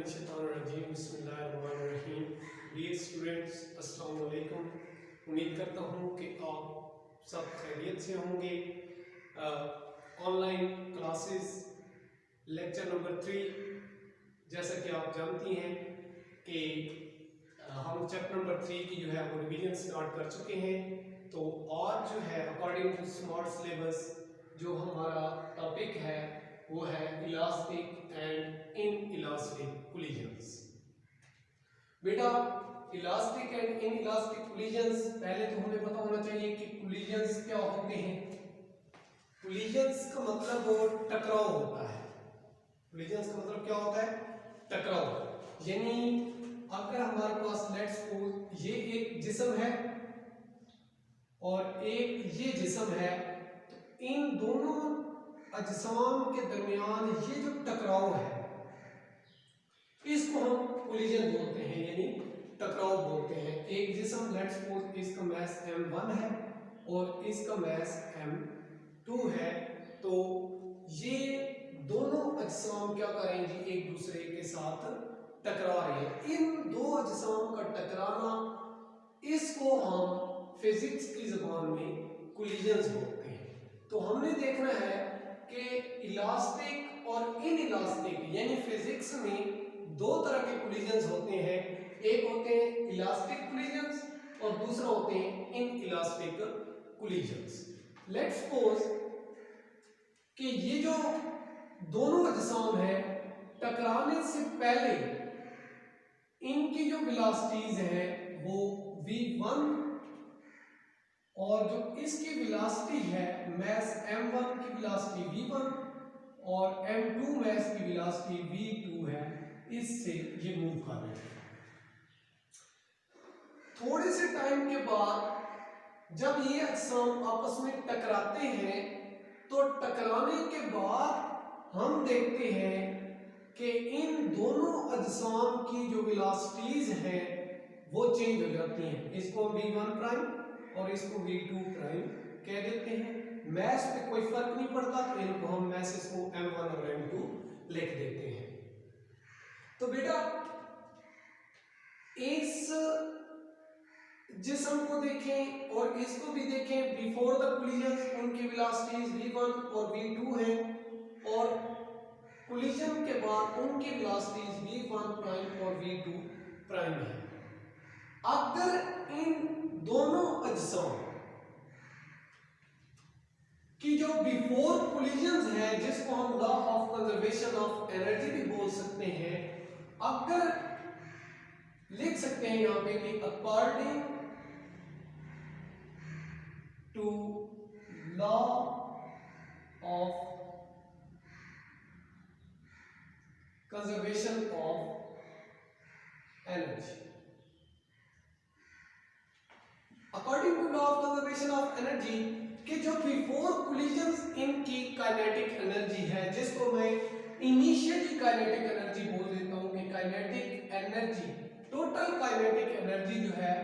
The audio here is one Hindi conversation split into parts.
बिस्मिल्लाहिर्रहमानिर्रहीम। बिस्मिल्लाहिर्रहमानिर्रहीम। डियर स्टूडेंट्स, अस्सलाम वालेकुम। उम्मीद करता हूँ कि आप सब खैरियत से होंगे। ऑनलाइन क्लासेस लेक्चर नंबर 3, जैसा कि आप जानती हैं कि हम चैप्टर नंबर 3 की जो है वो रिवीजन स्टार्ट कर चुके हैं। तो आज जो है अकॉर्डिंग टू स्मार्ट सिलेबस जो हमारा टॉपिक है वो है elastic and inelastic collisions. बेटा, elastic and inelastic collisions पहले तो हमें पता होना चाहिए कि कोलिजन्स क्या होते हैं। कोलिजन्स का मतलब वो टकराव होता है। कोलिजन्स का मतलब क्या होता है? टकराव। यानी अगर हमारे पास लेट्स सपोज ये एक जिस्म है और एक ये जिस्म है, तो इन दोनों अजसाम के दरमियान ये जो टकराव है इसको हम कोलिजन बोलते हैं, यानी टकराव बोलते हैं। एक जिस्म लेट्स सपोज इसका मास m1 है और इसका मास m2 है, तो ये दोनों अजसाम क्या करेंगे, एक दूसरे के साथ टकरा रहे हैं। इन दो अजसाम का टकराना, इसको हम फिजिक्स की ज़बान में कोलिजन्स बोलते हैं। तो हमने देखना है कि इलास्टिक और इन इलास्टिक, यानी फिजिक्स में दो तरह के कोलिजन्स होते हैं। एक होते हैं इलास्टिक कोलिजन्स और दूसरा होते हैं in elastic collisions. Let's suppose कि ये जो दोनों अजसाम है टकराने से पहले इनकी जो वेलोसिटीज है वो v1 और जो इसकी वेलोसिटी है मास m1 की वेलोसिटी v1 और m2 मास की वेलोसिटी v2 है, इससे ये मूव कर रहे हैं। थोड़े से टाइम के बाद जब ये अजसाम आपस में टकराते हैं तो टकराने के बाद हम देखते हैं कि इन दोनों अजसाम की जो वेलोसिटीज हैं वो चेंज हो जाती हैं। इसको v1 प्राइम और इसको v2 प्राइम कह देते हैं। मास पे कोई फर्क नहीं पड़ता, तो इनको हम मासेस को m1 और m2 लिख देते हैं। तो बेटा, इस जिस्म को देखें और इसको भी देखें। बिफोर द कोलिजन उनकी वेलोसिटीज v1 और v2 हैं और कोलिजन के बाद उनकी वेलोसिटीज v1 प्राइम और v2 प्राइम है। अगर इन दोनों अजसाम की जो बिफोर कोलिजन्स है, जिसको हम law of conservation of energy भी बोल सकते हैं, अगर लिख सकते हैं यहां पे कि according to law of conservation of energy, according to law of conservation of energy कि जो बिफोर कोलिजन्स इनकी काइनेटिक एनर्जी है, जिसको मैं इनिशियली काइनेटिक एनर्जी बोल देता हूं कि kinetic energy, total kinetic energy जो है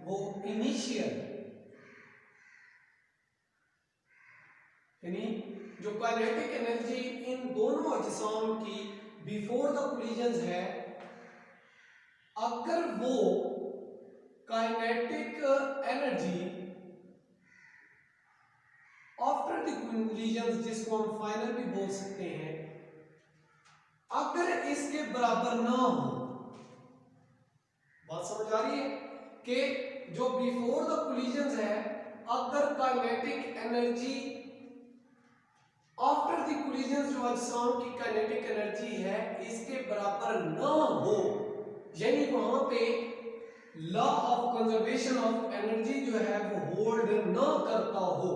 वो इनिशियल, यानी जो काइनेटिक एनर्जी इन दोनों अजसाम की बिफोर द कोलिजन्स है, अगर वो kinetic energy after the collisions, जिसको हम फाइनल भी बोल सकते हैं, अगर इसके बराबर ना हो, बात समझ आ रही है कि जो बिफोर द कोलिजन्स है, अगर kinetic energy after the collisions जो अजसाम की काइनेटिक एनर्जी है इसके बराबर ना हो, यानी वहां पे law of conservation of energy जो है वो होल्ड ना करता हो,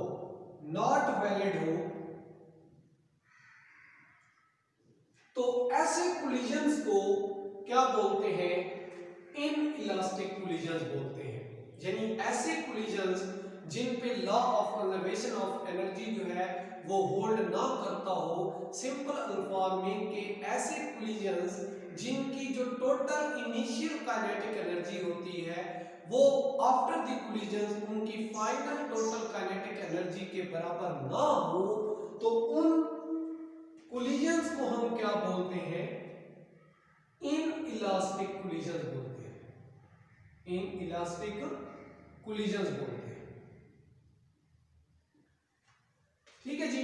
नॉट वैलिड हो, तो ऐसे कोलिजन्स को क्या बोलते हैं? इन इलास्टिक कोलिजन्स बोलते हैं। यानी ऐसे कोलिजन्स जिन पे law of conservation of energy जो है वो होल्ड ना करता हो। सिंपल अल्फाज में कि ऐसे कोलिजन्स जिनकी जो टोटल इनिशियल काइनेटिक एनर्जी होती है वो आफ्टर द कोलिजन्स उनकी फाइनल टोटल काइनेटिक एनर्जी के बराबर ना हो, तो उन कोलिजन्स को हम क्या बोलते हैं? इन कोलिजन बोलते हैं, इन इलास्टिक कोलिजन बोलते हैं। ठीक है जी।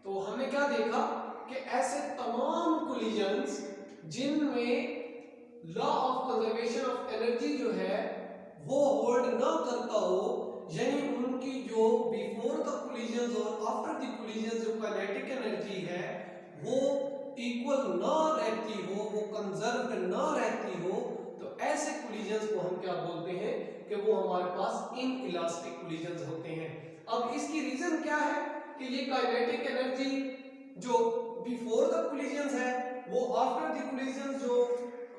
तो हमने क्या देखा कि ऐसे तमाम कोलिजन्स जिनमें law of conservation of energy जो है वो होल्ड ना करता हो, यानी उनकी जो बिफोर द कोलिजन और आफ्टर द कोलिजन जो काइनेटिक एनर्जी है वो इक्वल ना रहती हो, वो कंजर्व्ड ना रहती हो, तो ऐसे कोलिजन्स को हम क्या बोलते हैं कि वो हमारे पास इनइलास्टिक कोलिजन्स होते हैं। अब इसकी रीजन क्या है कि ये काइनेटिक एनर्जी जो बिफोर द कोलिजन्स है वो आफ्टर द कोलिजन जो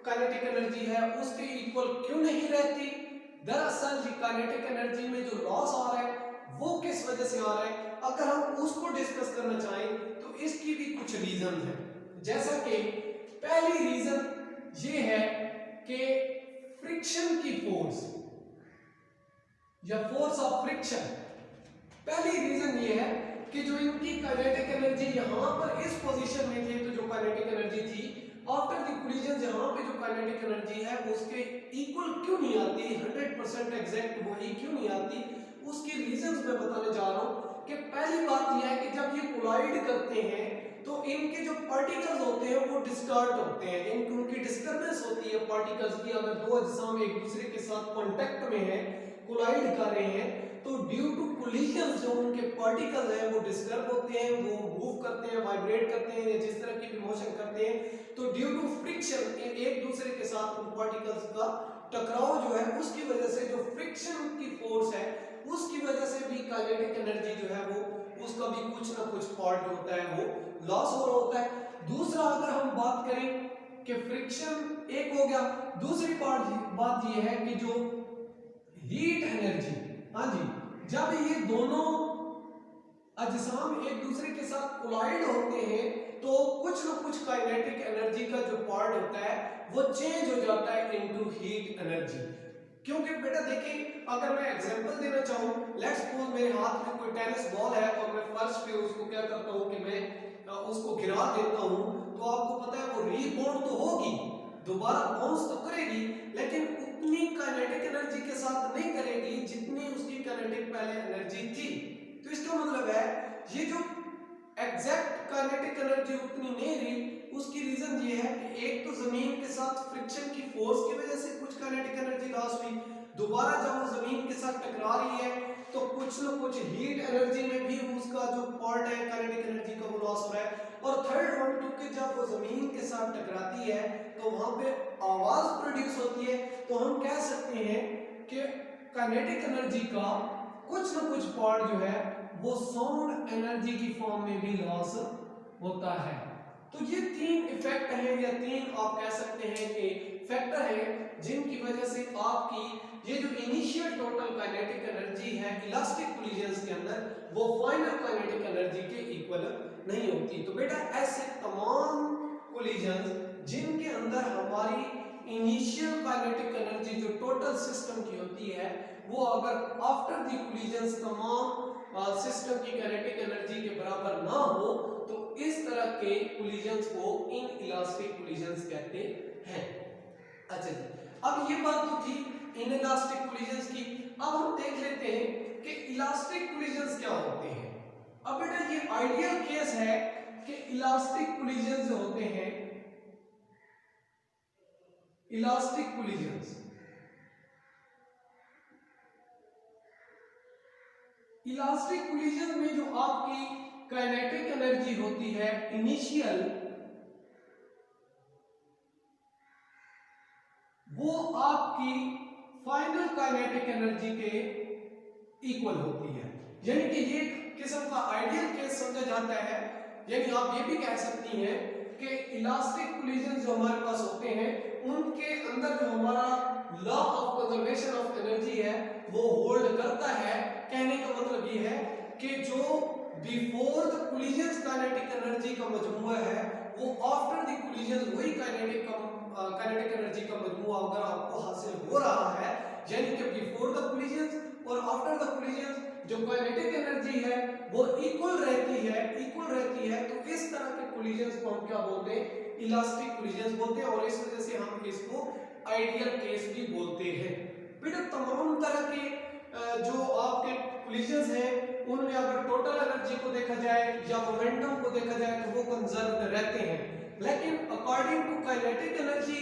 काइनेटिक एनर्जी है उसके इक्वल क्यों नहीं रहती। दरअसल ये काइनेटिक एनर्जी में जो लॉस आ रहा है वो किस वजह से आ रहा है, अगर हम उसको डिस्कस करना चाहें तो इसकी भी कुछ रीजन है। जैसा कि पहली रीजन ये है कि फ्रिक्शन की फोर्स या फोर्स ऑफ फ्रिक्शन। पहली रीजन ये है कि जो इनकी काइनेटिक एनर्जी यहां पर इस पोजीशन में थी, तो जो काइनेटिक एनर्जी थी आफ्टर द कोलिजन यहां पे जो काइनेटिक एनर्जी है उसके इक्वल क्यों नहीं आती, 100% एग्जैक्ट वही क्यों नहीं आती। उसकी रीजंस मैं बताने जा रहा हूं कि पहली बात यह है कि जब ये कोलाइड करते हैं तो इनके जो पार्टिकल्स होते हैं वो डिस्टार्ट होते हैं, इनकी उनकी डिस्टर्बेंस होती है पार्टिकल्स की। अगर दो अजसाम एक दूसरे के साथ कांटेक्ट में है, कोलाइड कर रहे हैं, तो ड्यू टू कोलिजन जो उनके पार्टिकल्स हैं वो डिस्टर्ब होते हैं, वो मूव करते हैं, वाइब्रेट करते हैं या जिस तरह की भी मोशन करते हैं। तो ड्यू टू फ्रिक्शन एक दूसरे के साथ उन पार्टिकल्स का टकराव जो है उसकी वजह से जो फ्रिक्शन की फोर्स है उसकी वजह से भी काइनेटिक एनर्जी जो है वो उसका भी कुछ ना कुछ पार्ट जो होता है वो लॉस हो रहा होता है। दूसरा अगर हम बात करें कि फ्रिक्शन एक हो गया, दूसरी बात ये है कि जो हीट एनर्जी, हाँ जी, जब ये दोनों अजसाम एक दूसरे के साथ कोलाइड होते हैं तो कुछ ना कुछ काइनेटिक एनर्जी का जो पार्ट होता है वो चेंज हो जाता है इनटू हीट एनर्जी। क्योंकि बेटा देखिए अगर मैं एग्जांपल देना चाहूं, लेट्स सपोज मेरे हाथ में कोई टेनिस बॉल है और मैं फर्श पे उसको क्या करता हूं कि मैं उसको गिरा देता हूं, तो आपको पता है वो रीबाउंड तो होगी, दोबारा बाउंस तो करेगी, लेकिन उतनी काइनेटिक एनर्जी के साथ नहीं करेगी जितनी उसकी काइनेटिक पहले एनर्जी थी। तो इसका मतलब है ये जो एग्जैक्ट काइनेटिक एनर्जी उतनी नहीं रही, उसकी रीजन ये है कि एक तो जमीन के साथ फ्रिक्शन की फोर्स की वजह से कुछ काइनेटिक एनर्जी लॉस हुई, दोबारा जब वो जमीन के साथ टकरा रही है तो कुछ ना कुछ हीट एनर्जी में भी उसका जो पार्ट है काइनेटिक एनर्जी का वो लॉस हो रहा है। और थर्ड वन, क्योंकि जब वो जमीन के साथ टकराती है तो वहां पे आवाज प्रोड्यूस होती है, तो हम कह सकते हैं कि काइनेटिक एनर्जी का कुछ ना कुछ पार्ट जो है वो साउंड एनर्जी की फॉर्म में भी लॉस होता है। तो ये तीन इफेक्ट हैं या तीन आप कह सकते हैं कि फैक्टर हैं जिनकी वजह से आपकी ये जो इनिशियल टोटल काइनेटिक एनर्जी है इलास्टिक कोलिजन्स के अंदर वो फाइनल काइनेटिक एनर्जी के इक्वल नहीं होती। तो बेटा ऐसे तमाम कोलिजन्स जिनके अंदर हमारी इनिशियल काइनेटिक एनर्जी जो टोटल सिस्टम की होती है वो अगर आफ्टर द कोलिजन्स तमाम सिस्टम की काइनेटिक एनर्जी के बराबर ना हो तो इस तरह के कोलिजन्स को इनइलास्टिक कोलिजन्स कहते हैं। अच्छा जी, अब ये बात तो थी इनइलास्टिक कोलिजन्स की। अब हम देख लेते हैं कि इलास्टिक कोलिजन्स क्या होते हैं। अब बेटा ये आइडियल केस है कि इलास्टिक कोलिजन्स जो होते हैं, इलास्टिक कोलिजन्स, इलास्टिक कोलिजन में जो आपकी काइनेटिक एनर्जी होती है इनिशियल, वो आपकी फाइनल काइनेटिक एनर्जी के इक्वल होती है। यानी कि ये किस्म का आइडियल केस समझा जाता है। यानी आप ये भी कह सकती हैं कि इलास्टिक कोलिजन जो हमारे पास होते हैं उनके अंदर जो हमारा law of conservation of energy है वो होल्ड करता है। कहने का मतलब ये है कि जो before the collision kinetic energy का मजमूआ है वो आफ्टर द कोलिजन वही काइनेटिक एनर्जी का मजमूआ अगर आपको हासिल हो रहा है, यानी कि बिफोर द कोलिजन और आफ्टर द कोलिजन जो काइनेटिक एनर्जी है वो इक्वल रहती है, तो इस तरह के कोलिजन्स को हम क्या बोलते हैं, इलास्टिक कोलिजन्स बोलते हैं। और इस वजह से हम इसको आइडियल केस भी बोलते हैं। बेटा तमाम तरह के जो आपके कोलिजन्स हैं उनमें अगर टोटल एनर्जी को देखा जाए या मोमेंटम को देखा जाए तो वो कंजर्व रहते हैं, लेकिन अकॉर्डिंग टू काइनेटिक एनर्जी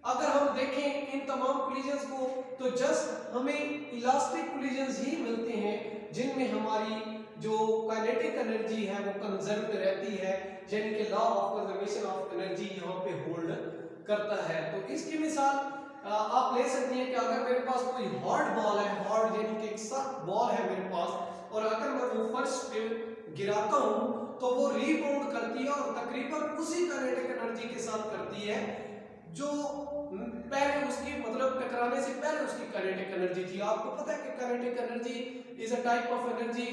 अगर हम देखें इन तमाम कोलिजन्स को तो जस्ट हमें इलास्टिक कोलिजन्स ही मिलते हैं जिनमें हमारी जो काइनेटिक एनर्जी है वो कंजर्व रहती है, यानी कि law of conservation of energy यहाँ पे होल्ड करता है। तो इसकी मिसाल आप ले सकते हैं कि अगर मेरे पास कोई हार्ड बॉल है, हार्ड यानी कि एक सख्त बॉल है मेरे पास, और अगर मैं वो फर्श पे गिराता हूं तो वो रीबाउंड करती है और तकरीबन उसी काइनेटिक एनर्जी के साथ करती है जो पहले उसकी मतलब टकराने से पहले उसकी काइनेटिक एनर्जी थी। आपको पता है कि kinetic energy is a type of energy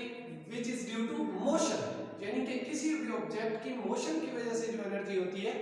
which is due to motion, यानी कि किसी भी ऑब्जेक्ट की मोशन की वजह से जो एनर्जी होती है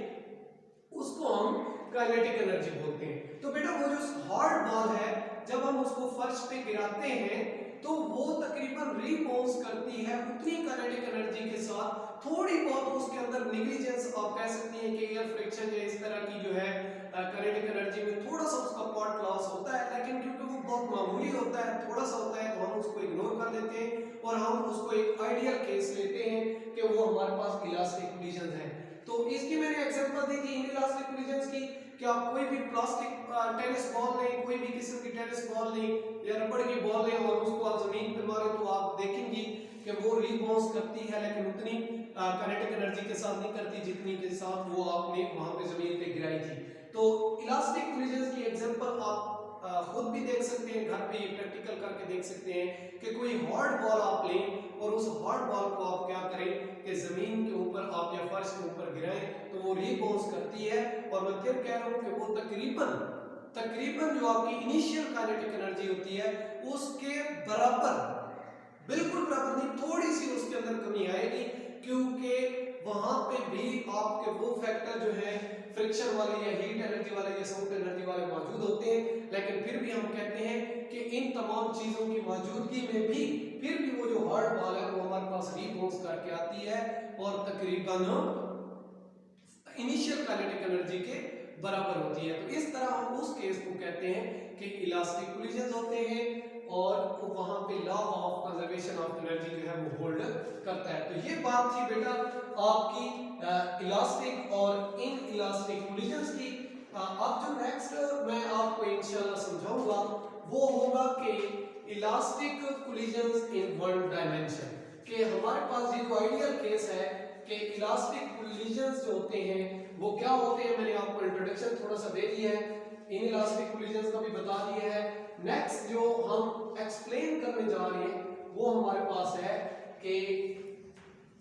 उसको हम काइनेटिक एनर्जी बोलते हैं। तो बेटा वो जो हार्ड बॉल है जब हम उसको फर्श पे गिराते हैं तो वो तकरीबन रिबाउंस करती है उतनी काइनेटिक एनर्जी के साथ, थोड़ी बहुत उसके अंदर नेग्लिजेंस आप कह सकती हैं कि एयर फ्रिक्शन या इस तरह की जो है काइनेटिक एनर्जी में थोड़ा सा उसका पार्ट लॉस होता है, लेकिन क्योंकि वो बहुत मामूली होता है, थोड़ा सा होता है, तो हम उसको इग्नोर कर देते हैं और हम उसको एक आइडियल केस लेते हैं कि वो हमारे पास इलास्टिक कोलिजन है। तो इसकी मैंने एग्जांपल दी थी इन इलास्टिक कोलिजन्स की कि आप कोई भी प्लास्टिक टेनिस बॉल लें, कोई भी किस्म की टेनिस बॉल लें या रबड़ की बॉल लें और उसको आप जमीन पर मारें तो आप देखेंगे कि वो रिबाउंस करती है, लेकिन उतनी काइनेटिक एनर्जी के साथ नहीं करती जितनी के साथ वो आपने वहां पे जमीन पे गिराई थी। तो इलास्टिक कोलिजन्स की एग्जांपल आप खुद भी देख सकते हैं, घर पे प्रैक्टिकल करके देख सकते हैं कि कोई हार्ड बॉल आप लें और उस हार्ड बॉल को आप क्या करें कि जमीन के ऊपर आप या फर्श के ऊपर गिराएं तो वो रिबाउंस करती है, और मैं क्यों कह रहा हूं कि वो तकरीबन जो आपकी इनिशियल काइनेटिक एनर्जी होती है उसके बराबर, बिल्कुल बराबर नहीं, थोड़ी सी उसके अंदर कमी आएगी, क्योंकि वहां पे भी आपके वो फैक्टर जो है फ्रिक्शन वाले या हीट एनर्जी वाले या साउंड एनर्जी वाले मौजूद होते हैं, लेकिन फिर भी हम कहते हैं कि इन तमाम चीजों की मौजूदगी में भी फिर भी वो जो हार्ड बॉल है वो हमारे पास रिबाउंस करके आती है और तकरीबन इनिशियल काइनेटिक एनर्जी के बराबर होती है। तो इस तरह हम उस केस को कहते हैं कि इलास्टिक कोलिजन्स होते हैं और वहां पे law of conservation of energy जो है वो होल्ड करता है। तो ये बात थी बेटा आपकी इलास्टिक और इन इलास्टिक कोलिजन्स की। अब जो नेक्स्ट मैं आपको इंशाल्लाह समझाऊंगा वो होगा कि elastic collisions in one dimension, कि हमारे पास ये जो आइडियल केस है कि इलास्टिक कोलिजन्स जो होते हैं वो क्या होते हैं। मैंने आपको इंट्रोडक्शन थोड़ा सा दे दिया है, इन इलास्टिक कोलिजन्स का भी बता दिया है। नेक्स्ट जो हम एक्सप्लेन करने जा रहे हैं वो हमारे पास है कि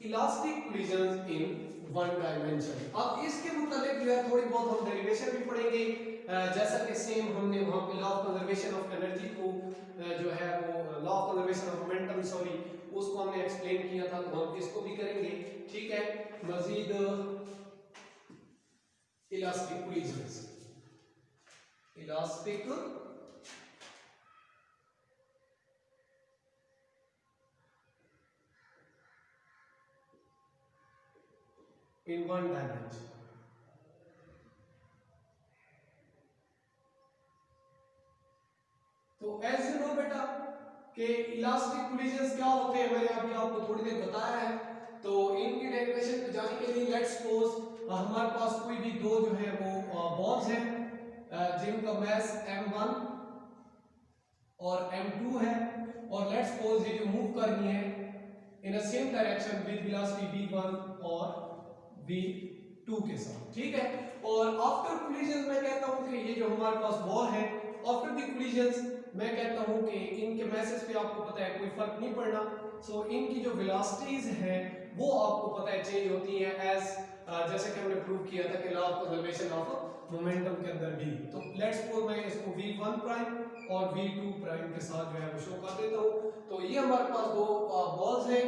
elastic collisions in one dimension. अब इसके मुताबिक जो है थोड़ी बहुत हम डेरिवेशन भी पढ़ेंगे, जैसा कि सेम हमने वहां पे law of conservation of energy को जो है वो law of conservation of momentum sorry उसको हमने एक्सप्लेन किया था, तो हम इसको भी करेंगे। ठीक है, मजीद elastic collisions, elastic in one dimension। तो एज यू नो बेटा कि इलास्टिक कोलिजन्स क्या होते हैं, मैंने अभी आपको थोड़ी देर बताया है। तो इनकी डेरिवेशन पे जाने के लिए लेट्स सपोज हमारे पास कोई भी दो जो है वो बॉल्स हैं जिनका मास m1 और m2 है, और लेट्स सपोज ये जो मूव कर रही है in a same direction with velocity v1 और v2 के साथ। ठीक है, और आफ्टर कोलिजन मैं कहता हूं कि ये जो हमारे पास बॉल है आफ्टर द कोलिजन्स मैं कहता हूं कि इनके मैसेज पे आपको पता है कोई फर्क नहीं पड़ना। सो इनकी जो वेलोसिटीज हैं वो आपको पता है चेंज होती हैं एज जैसे कि हमने प्रूव किया था कि law of conservation of momentum के अंदर भी। तो लेट्स सपोज मैं इसको v1 प्राइम और v2 प्राइम के साथ जो है वो शो कर देता हूं। तो ये हमारे पास दो बॉल्स हैं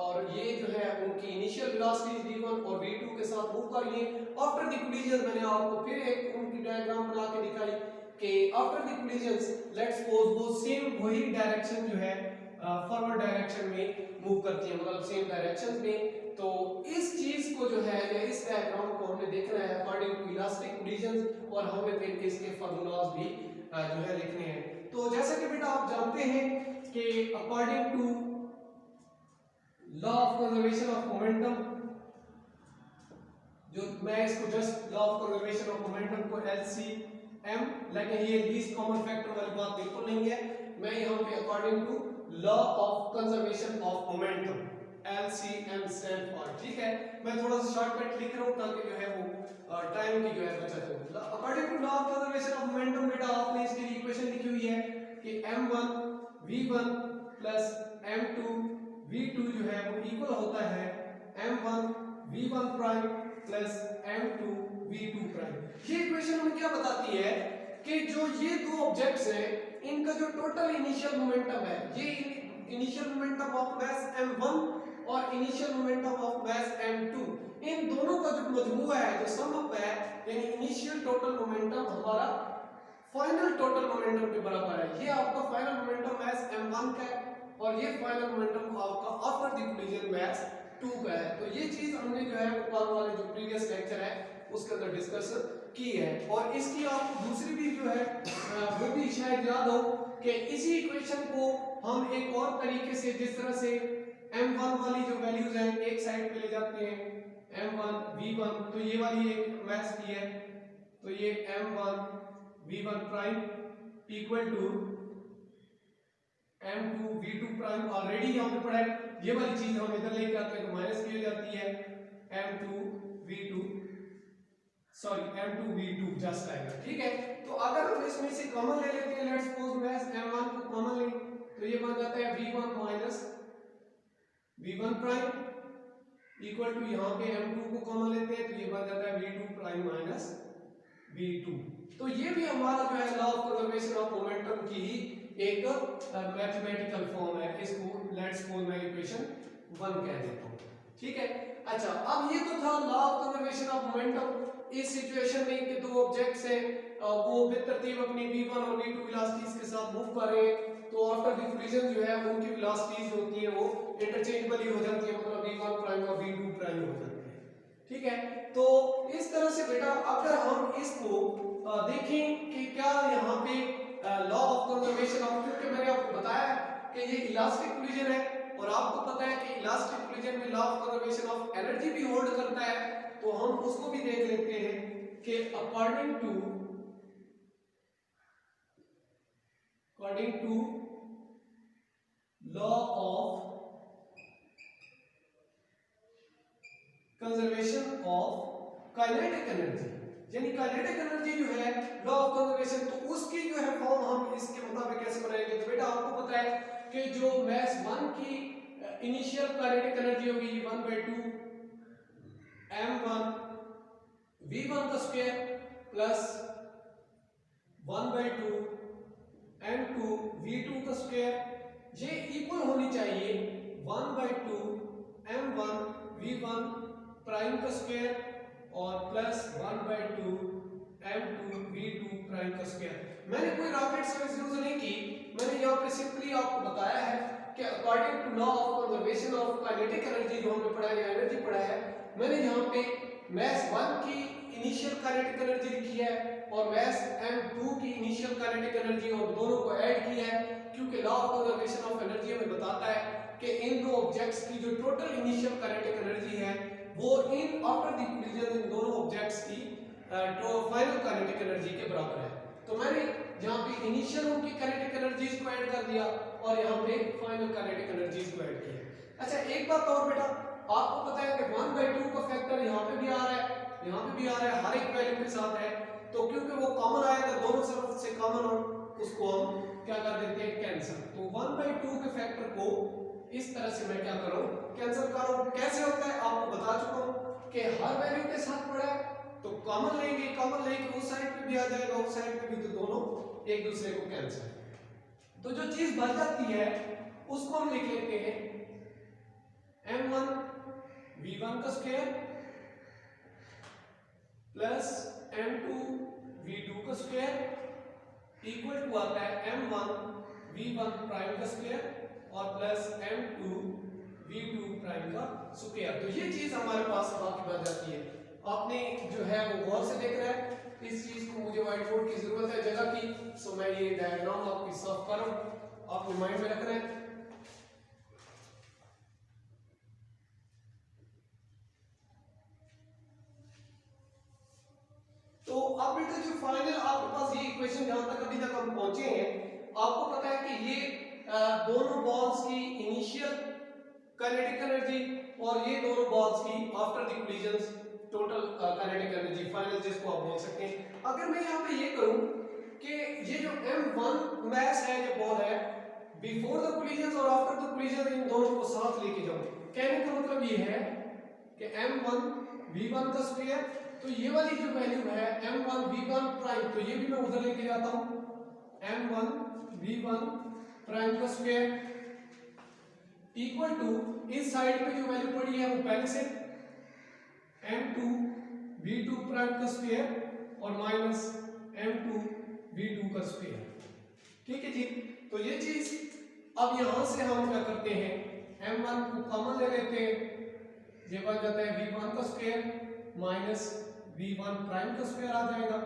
और ये जो है उनकी इनिशियल वेलोसिटी v1 और v2 के साथ मूव कर रही है। आफ्टर द कोलिजन मैंने आपको फिर एक उनकी डायग्राम बना के दिखाई कि after the collisions let's suppose वो सेम वही डायरेक्शन जो है फॉरवर्ड डायरेक्शन में मूव करती है, मतलब सेम डायरेक्शन में। तो इस चीज को जो है या इस डायग्राम को हमने देखना है अकॉर्डिंग टू इलास्टिक कोलिजन और हमें फिर इसके फार्मूलाज भी जो है लिखने हैं। तो जैसा कि बेटा आप जानते हैं कि according to law of conservation of momentum, जो मैं इसको just law of conservation of momentum को LCM, लेकिन ये लीस्ट कॉमन फैक्टर वाली बात बिल्कुल नहीं है। मैं यहाँ पे according to law of conservation of momentum LCM stand for, ठीक है। मैं थोड़ा सा शॉर्टकट लिख रहा हूँ ताकि जो है वो टाइम की जो है बचत हो। According to law of conservation of momentum बेटा आपने इसके लिए इक्वेशन लिखी हुई है कि m1 v1 plus m2 v2 जो है वो इक्वल होता है m1 v1 prime plus m2 v2 prime. ये इक्वेशन हमें क्या बताती है कि जो ये दो ऑब्जेक्ट्स हैं इनका जो टोटल इनिशियल मोमेंटम है, ये initial momentum of mass m1 और initial momentum of mass m2, इन दोनों का जो मजमूआ है, जो सम अप है, यानी इनिशियल टोटल मोमेंटम हमारा फाइनल टोटल मोमेंटम के बराबर है। ये आपका फाइनल मोमेंटम मास m1 का है और ये फाइनल मोमेंटम आपका आफ्टर द कोलिजन मास 2 का है। तो ये चीज हमने जो है ऊपर वाले जो प्रीवियस लेक्चर है उसके अंदर डिस्कस की है। और इसकी आपको दूसरी भी जो है वो भी शायद याद हो कि इसी इक्वेशन को हम एक और तरीके से, जिस तरह से m1 वाली जो वैल्यूज हैं एक साइड पे ले जाते हैं, m1 v1, तो ये वाली एक मास की है, तो ये m1 v1 prime equal to m2 v2 prime. Already यहाँ पे पढ़ा है, ये वाली चीज हम इधर लेके आते हैं तो माइनस की हो जाती है m2 v2 जस्ट आएगा, ठीक है। तो अगर हम इसमें से कॉमन ले लेते हैं, लेट्स सपोज मास m1 को कॉमन लें तो ये बन जाता है v1 minus v1 prime equal to यहाँ पे m2 को कॉमन लेते हैं तो ये बन जाता है v2 प्राइम माइनस v2। तो ये भी हमारा जो है law of conservation of momentum की एक मैथमेटिकल फॉर्म है। इसको लेट्स सपोज मैं इक्वेशन 1 कह देता हूँ, ठीक है। अच्छा, अब ये तो था law of conservation of momentum. इस सिचुएशन में कि दो ऑब्जेक्ट्स हैं वो बेतरतीब अपनी v1 और v2 वेलोसिटीज के साथ मूव कर रहे हैं, तो आफ्टर द कोलिजन जो है उनकी वेलोसिटीज होती है वो इंटरचेंजेबल हो जाती है, मतलब v1 प्राइम और v2 प्राइम हो जाती है, ठीक है। तो इस तरह से बेटा अगर हम इसको देखें कि क्या यहाँ पे लॉ ऑफ कंजर्वेशन ऑफ, क्योंकि मैंने आपको बताया कि ये इलास्टिक कोलिजन है और आपको पता है कि इलास्टिक कोलिजन में law of conservation of energy भी होल्ड करता है, तो हम उसको भी देख लेते हैं कि according to law of conservation of kinetic energy, यानी काइनेटिक एनर्जी जो है लॉ ऑफ कंजर्वेशन, तो उसकी जो है फॉर्म हम इसके मुताबिक कैसे बनाएंगे। तो बेटा आपको पता है कि जो मास 1 की इनिशियल काइनेटिक एनर्जी होगी 1/2 m1 v1 का स्क्वायर प्लस 1/2 m2 v2 का स्क्वायर, ये इक्वल होनी चाहिए 1/2 m1 v1 प्राइम का स्क्वायर और प्लस 1/2 m2 v2 प्राइम का स्क्वायर। मैंने कोई रॉकेट साइंस यूज नहीं की, मैंने यहाँ पे सिंपली आपको बताया है कि according to law of conservation of kinetic energy जो हमने पढ़ा है, एनर्जी पढ़ा है, मैंने यहाँ पे मास 1 की इनिशियल काइनेटिक एनर्जी लिखी है और मास m2 की इनिशियल काइनेटिक एनर्जी, और दोनों को ऐड किया है क्योंकि law of conservation of energy हमें बताता है कि इन दो ऑब्जेक्ट्स की जो टोटल इनिशियल काइनेटिक एनर्जी है वो इन आफ्टर द कोलिजन इन दोनों ऑब्जेक्ट्स की तो फाइनल काइनेटिक एनर्जी के बराबर है। तो मैंने यहाँ पे इनिशियल उनकी काइनेटिक एनर्जीज को ऐड कर दिया और यहाँ पे फाइनल काइनेटिक एनर्जीज को ऐड किया। अच्छा, एक बात और बेटा, आपको पता है कि 1/2 का फैक्टर यहाँ पे भी आ रहा है, यहाँ पे भी आ रहा है, हर एक वैल्यू के साथ है, तो क्योंकि वो कॉमन आएगा दोनों तरफ से कॉमन, और उसको हम क्या कर देते हैं कैंसिल। तो 1/2 के फैक्टर को इस तरह से मैं क्या करूं कैंसिल करूं। कैसे होता है आपको बता चुका हूं कि हर वैल्यू के साथ पड़ा है तो कॉमन लेंगे उस साइड पे भी आ जाएगा उस साइड पे भी, तो दोनों एक दूसरे को कैंसिल। तो जो चीज बच जाती है उसको हम लिख लेते हैं m1 v1 का स्क्वायर प्लस m2 v2 का स्क्वायर इक्वल टू आता है m1 v1 प्राइम का स्क्वायर और प्लस m2 v2 प्राइम का स्क्वायर। तो ये चीज हमारे पास बाकी बन जाती है। आपने जो है वो गौर से देख रहा है, इस चीज को मुझे व्हाइट बोर्ड की जरूरत है जगह की, सो मैं ये डायग्राम आपकी साफ कर रहा हूं, आपने माइंड में रखना है। तो अब बेटा जो फाइनल आपके पास ये इक्वेशन जहां तक अभी तक हम पहुंचे हैं, आपको पता है कि ये दोनों बॉल्स की इनिशियल काइनेटिक एनर्जी और ये दोनों बॉल्स की after the collision total kinetic energy final, जिसको आप बोल सकते हैं। अगर मैं यहाँ पे ये करूं कि ये जो m1 मैस है, ये बॉल है, बिफोर द कोलिजन और आफ्टर द कोलिजन इन दोनों को साथ लेके जाऊं, कहने का मतलब ये है कि m1 v1 का स्क्वायर, तो ये वाली जो वैल्यू है m1 v1 प्राइम, तो ये भी मैं उधर लेके जाता हूं, m1 v1 प्राइम का स्क्वायर इक्वल टू इस साइड पे जो वैल्यू पड़ी है वो पहले से m2 v2 प्राइम का स्क्वायर और माइनस m2 v2 का स्क्वायर। ठीक है जी। तो ये चीज अब यहां से हम क्या करते हैं, m1 को कॉमन ले लेते हैं, ये बन जाता है v1 का स्क्वायर माइनस v1 प्राइम का स्क्वायर आ जाएगा,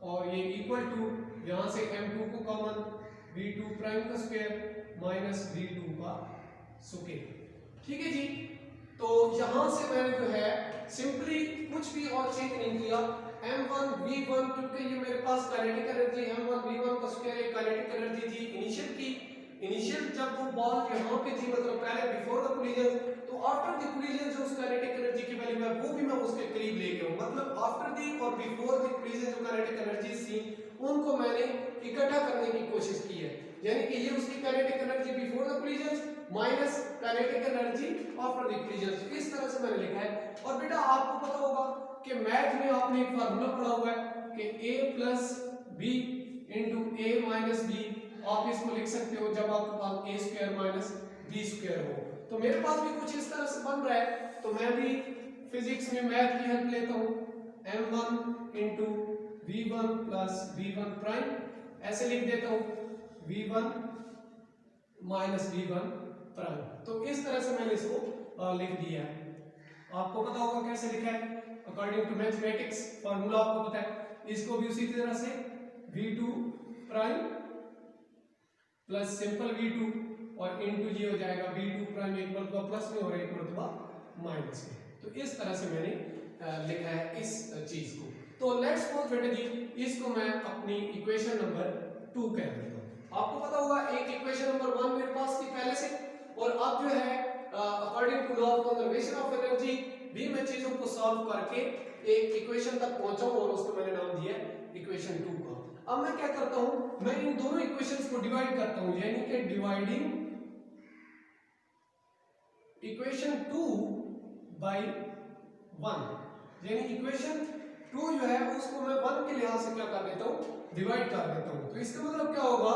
और ये इक्वल टू यहां से m2 को कॉमन v2 प्राइम का स्क्वायर माइनस v2 का स्क्वायर। ठीक है जी। तो यहां से मैंने जो है सिंपली कुछ भी और चेंज नहीं किया, m1 v1, क्योंकि ये मेरे पास काइनेटिक एनर्जी m1 v1 का स्क्वायर एक काइनेटिक एनर्जी थी इनिशियल की, इनिशियल जब वो बॉल यहाँ पे थी, मतलब पहले बिफोर द कोलिजन, तो आफ्टर द कोलिजन जो उस काइनेटिक एनर्जी की वैल्यू है वो भी मैं उसके करीब ले गया हूं, मतलब आफ्टर द और बिफोर द कोलिजन जो काइनेटिक एनर्जीज थी उनको मैंने इकट्ठा करने की कोशिश की है, यानी कि ये उसकी kinetic energy before the collision minus kinetic energy after the collision, इस तरह से मैंने लिखा है। और बेटा आपको पता होगा कि मैथ में आपने एक फार्मूला पढ़ा हुआ है कि a plus B into A minus B, आप इसको लिख सकते हो जब आपके पास a square minus B square हो। तो मेरे पास भी कुछ इस तरह से बन रहा है, तो मैं भी फिजिक्स में मैथ की हेल्प लेता हूं, m1 into v1 plus v1 prime, ऐसे लिख देता हूं v1 माइनस v1 प्राइम। तो इस तरह से मैंने इसको लिख दिया है। आपको पता होगा कैसे लिखा है, अकॉर्डिंग टू मैथमेटिक्स फार्मूला आपको पता है, इसको भी उसी तरह से v2 prime plus simple v2 और इनटू ये हो जाएगा v2 प्राइम एक मर्तबा प्लस में और एक मर्तबा माइनस में। तो इस तरह से मैंने लिखा है इस चीज को। तो लेट्स सपोज बेटा जी इसको मैं अपनी इक्वेशन नंबर 2 कह देता हूं। आपको पता होगा एक इक्वेशन नंबर 1 मेरे पास थी पहले से, और अब जो है according to law of conservation of energy भी मैं चीजों को सॉल्व करके एक इक्वेशन तक पहुंचा हूं और उसको मैंने नाम दिया इक्वेशन 2 का। अब मैं क्या करता हूं, मैं इन दोनों इक्वेशंस को डिवाइड करता हूं, यानी कि डिवाइडिंग इक्वेशन 2 बाय 1, यानी इक्वेशन 2 जो है उसको मैं 1 के लिहाज से क्या कर देता हूं, डिवाइड कर देता हूं। तो इसका मतलब क्या होगा,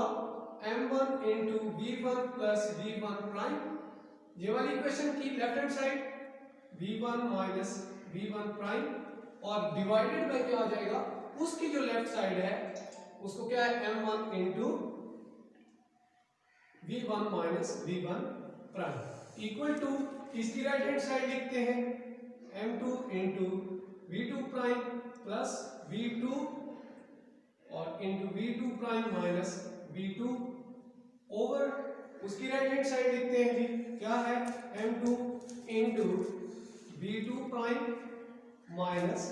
m1 into v1 plus v1 prime, ये वाली इक्वेशन की left hand side v1 minus v1 prime, और डिवाइडेड बाय क्या आ जाएगा, उसकी जो लेफ्ट साइड है उसको क्या है m1 into v1 minus v1 prime equal to इसकी राइट हैंड साइड लिखते हैं m2 into v2 prime plus v2 और into v2 prime minus v2 over उसकी राइट हैंड साइड लिखते हैं जी, क्या है m2 into v2 prime minus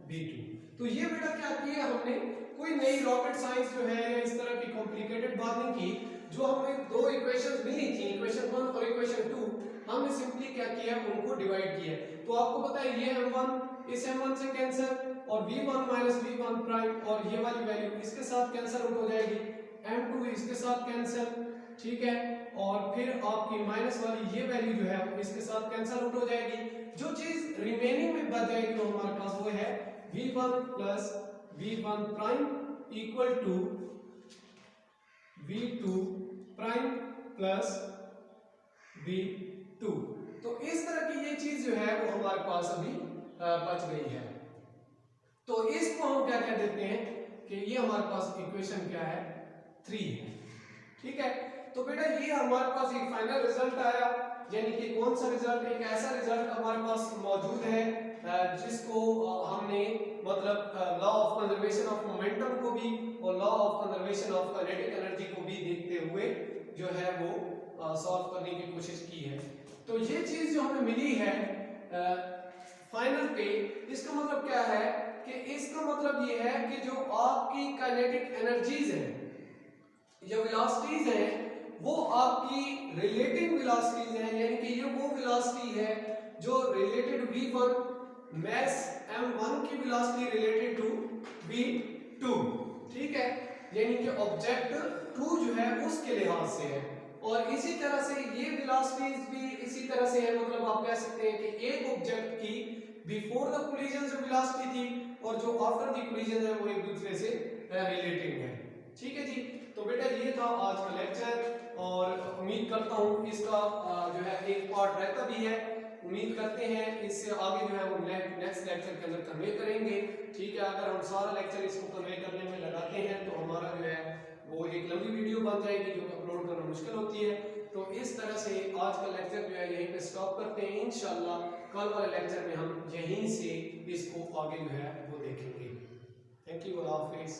v2। तो ये बेटा क्या किया हमने, कोई नई रॉकेट साइंस जो है या इस तरह की कॉम्प्लिकेटेड बात नहीं की, जो हमें दो इक्वेशंस मिली थी, इक्वेशन 1 और इक्वेशन 2, हमने सिंपली क्या किया, उनको डिवाइड किया। तो आपको पता है ये m1 इस m1 से कैंसिल, और v1 माइनस v1 प्राइम, और ये वाली वैल्यू इसके साथ कैंसिल आउट हो जाएगी, m2 इसके साथ कैंसिल, ठीक है, और फिर आपकी माइनस वाली ये वैल्यू जो है इसके साथ कैंसिल आउट हो जाएगी। जो चीज रिमेनिंग में बच जाएगी वो हमारे पास वो है v1 plus v1 prime equal to v2 prime plus v2। तो इस तरह की ये चीज जो है वो हमारे पास अभी बच गई है। तो इसको हम क्या कह देते हैं कि ये हमारे पास इक्वेशन क्या है, 3 है। ठीक है, तो बेटा ये हमारे पास एक फाइनल रिजल्ट आया यानी कि कौन सा रिजल्ट, एक ऐसा रिजल्ट हमारे पास मौजूद है जिसको हमने मतलब law of conservation of momentum को भी और law of conservation of kinetic energy को भी देखते हुए जो है वो सॉल्व करने की कोशिश की है। तो ये चीज जो हमें मिली है फाइनल पे, इसका मतलब क्या है कि इसका मतलब ये है कि जो आपकी काइनेटिक एनर्जीज है, जो वेलोसिटीज है, वो आपकी रिलेटिव वेलोसिटीज है, यानी कि ये वो वेलोसिटी है जो रिलेटेड v1 मास m1 की वेलोसिटी रिलेटेड टू v2, ठीक है, यानी कि ऑब्जेक्ट 2 जो है उसके लिहाज से है। और इसी तरह से ये वेलोसिटीज भी इसी तरह से है, मतलब आप कह सकते हैं कि एक ऑब्जेक्ट की बिफोर द कोलिजन जो वेलोसिटी थी और जो आफ्टर द कोलिजन है वो एक दूसरे से रिलेटेड है। ठीक है जी, तो बेटा ये था आज का लेक्चर और उम्मीद करता हूँ इसका जो है एक पार्ट रहता भी है, उम्मीद करते हैं इससे आगे जो है वो नेक्स्ट लेक्चर के अंदर कन्वे करेंगे। ठीक है, अगर हम सारा लेक्चर इसको कन्वे करने में लगाते हैं तो हमारा जो है वो एक लंबी वीडियो बन जाएगी जो अपलोड करना मुश्किल होती है। तो इस तरह से आज का लेक्चर जो है यहीं पे स्टॉप करते हैं। इंशाल्लाह कल वाले लेक्चर में हम यहीं से इसको आगे जो है वो देखेंगे। थैंक यू, अल्लाह हाफिज़।